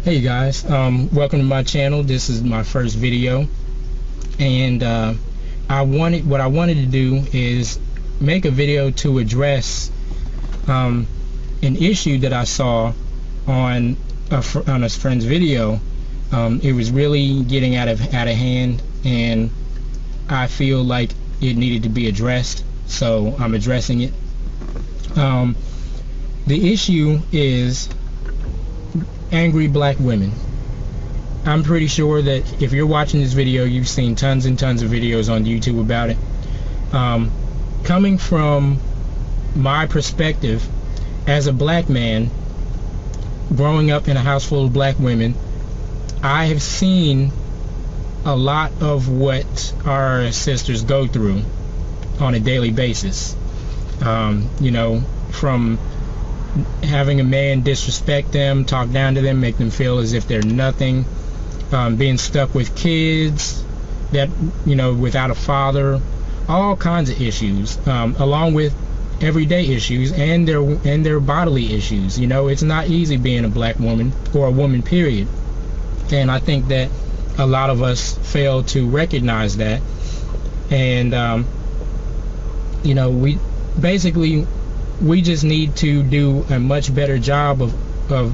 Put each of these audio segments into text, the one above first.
Hey guys, welcome to my channel. This is my first video, and what I wanted to do is make a video to address an issue that I saw on a friend's video. It was really getting out of hand, and I feel like it needed to be addressed, so I'm addressing it. The issue is angry black women. I'm pretty sure that if you're watching this video, you've seen tons and tons of videos on YouTube about it. Coming from my perspective as a black man, growing up in a house full of black women, I have seen a lot of what our sisters go through on a daily basis. You know, from having a man disrespect them, talk down to them, make them feel as if they're nothing, being stuck with kids that, you know, without a father, all kinds of issues, along with everyday issues and their bodily issues. You know, it's not easy being a black woman, or a woman period, and I think that a lot of us fail to recognize that. And you know, we just need to do a much better job of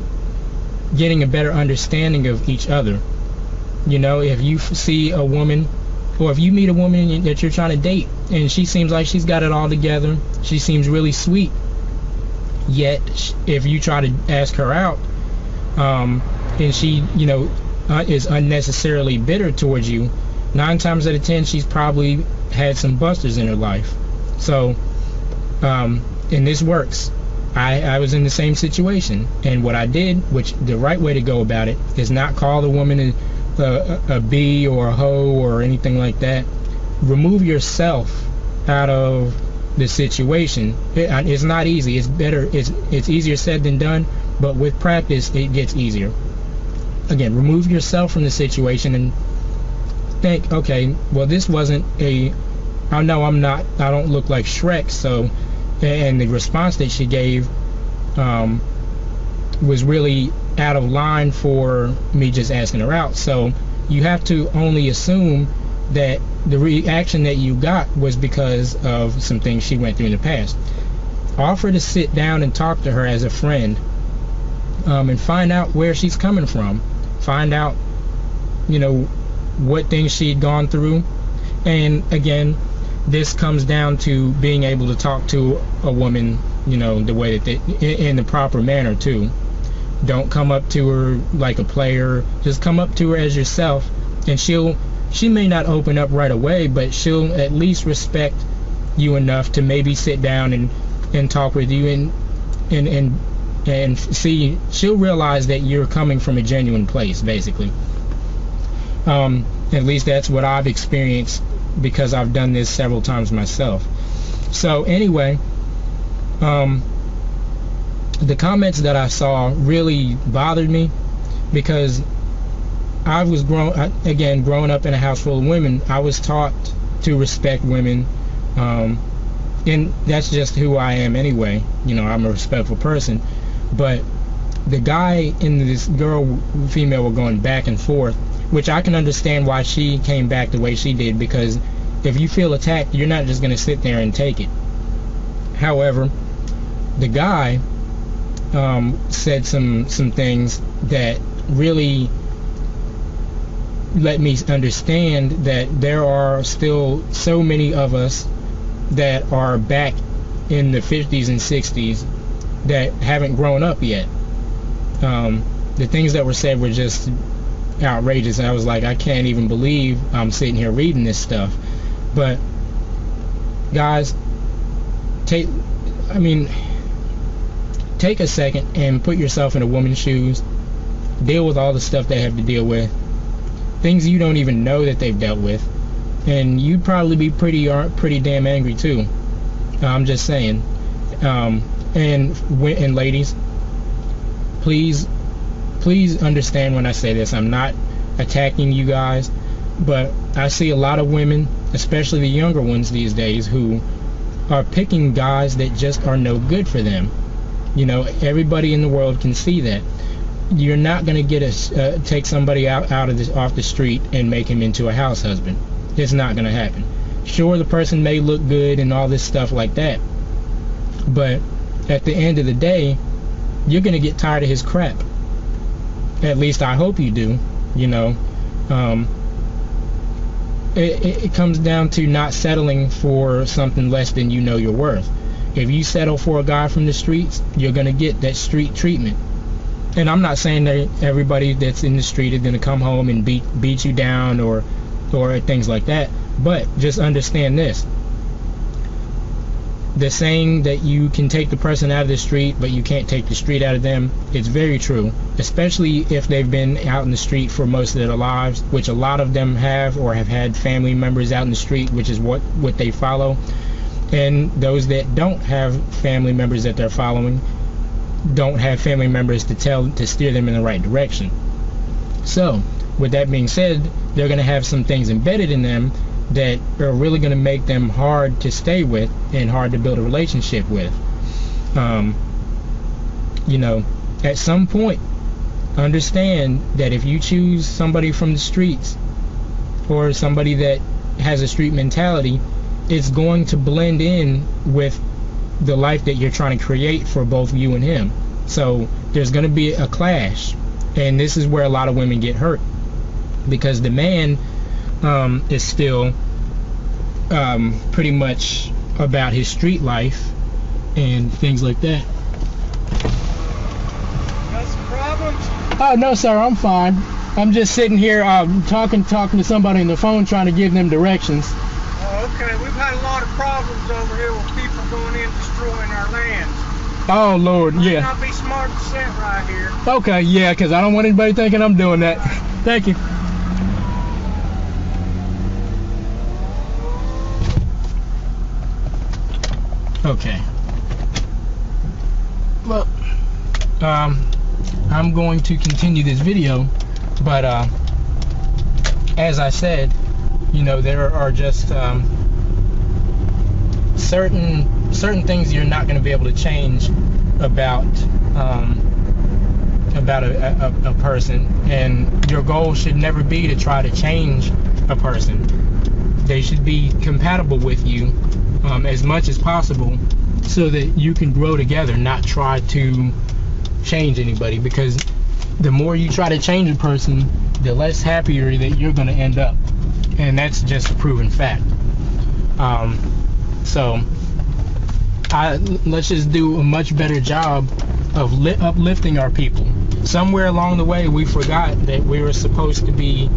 getting a better understanding of each other. You know, if you see a woman, or if you meet a woman that you're trying to date, and she seems like she's got it all together, she seems really sweet, yet if you try to ask her out, and she, you know, is unnecessarily bitter towards you, 9 times out of 10 she's probably had some busters in her life. So and this works. I was in the same situation, and what I did, which the right way to go about it, is not call the woman a B or a hoe or anything like that. Remove yourself out of the situation. It's not easy. It's better. It's easier said than done, but with practice it gets easier. Again, remove yourself from the situation and think, okay, well, this wasn't a, I know I don't look like Shrek, so. And the response that she gave was really out of line for me just asking her out. So you have to only assume that the reaction that you got was because of some things she went through in the past. Offer to sit down and talk to her as a friend, and find out where she's coming from. Find out, you know, what things she'd gone through. And again, this comes down to being able to talk to a woman, you know, the way that in the proper manner too. Don't come up to her like a player. Just come up to her as yourself, and she may not open up right away, but she'll at least respect you enough to maybe sit down and talk with you, and see, she'll realize that you're coming from a genuine place, basically. At least that's what I've experienced, because I've done this several times myself. So anyway, the comments that I saw really bothered me, because I was growing up in a house full of women. I was taught to respect women, and that's just who I am anyway. You know, I'm a respectful person. But the guy and this female were going back and forth, which I can understand why she came back the way she did, because if you feel attacked, you're not just going to sit there and take it. However, the guy said some things that really let me understand that there are still so many of us that are back in the 50s and 60s that haven't grown up yet. The things that were said were just outrageous. I was like, I can't even believe I'm sitting here reading this stuff. But guys, take a second and put yourself in a woman's shoes. Deal with all the stuff they have to deal with, things you don't even know that they've dealt with, and you'd probably be pretty damn angry too. I'm just saying. And ladies, please understand when I say this. I'm not attacking you guys, but I see a lot of women, especially the younger ones these days, who are picking guys that just are no good for them. You know, everybody in the world can see that. you're not going to get take somebody off the street and make him into a house husband. It's not going to happen. Sure, the person may look good and all this stuff like that, but at the end of the day, you're going to get tired of his crap. At least I hope you do. You know, it comes down to not settling for something less than you know you're worth. If you settle for a guy from the streets, you're going to get that street treatment. And I'm not saying that everybody that's in the street is going to come home and beat you down or things like that. But just understand this. The saying that you can take the person out of the street, but you can't take the street out of them, it's very true. Especially if they've been out in the street for most of their lives, which a lot of them have, or have had family members out in the street, which is what they follow. And those that don't have family members that they're following don't have family members to steer them in the right direction. So, with that being said, they're going to have some things embedded in them that are really going to make them hard to stay with and hard to build a relationship with. You know, at some point, understand that if you choose somebody from the streets or somebody that has a street mentality, it's going to blend in with the life that you're trying to create for both you and him. So there's going to be a clash, and this is where a lot of women get hurt, because the man is still pretty much about his street life and things like that. Got some problems? Oh no, sir, I'm fine. I'm just sitting here talking to somebody on the phone, trying to give them directions. Oh, okay. We've had a lot of problems over here with people going in destroying our lands. Oh Lord, yeah. Might not be smart to sit right here. Okay, yeah, because I don't want anybody thinking I'm doing that. Thank you. Okay. Well, I'm going to continue this video, but as I said, you know, there are just certain things you're not going to be able to change about a person, and your goal should never be to try to change a person. They should be compatible with you as much as possible, so that you can grow together, not try to change anybody, because the more you try to change a person, the less happier that you're going to end up, and that's just a proven fact. So let's just do a much better job of uplifting our people. Somewhere along the way we forgot that we were supposed to be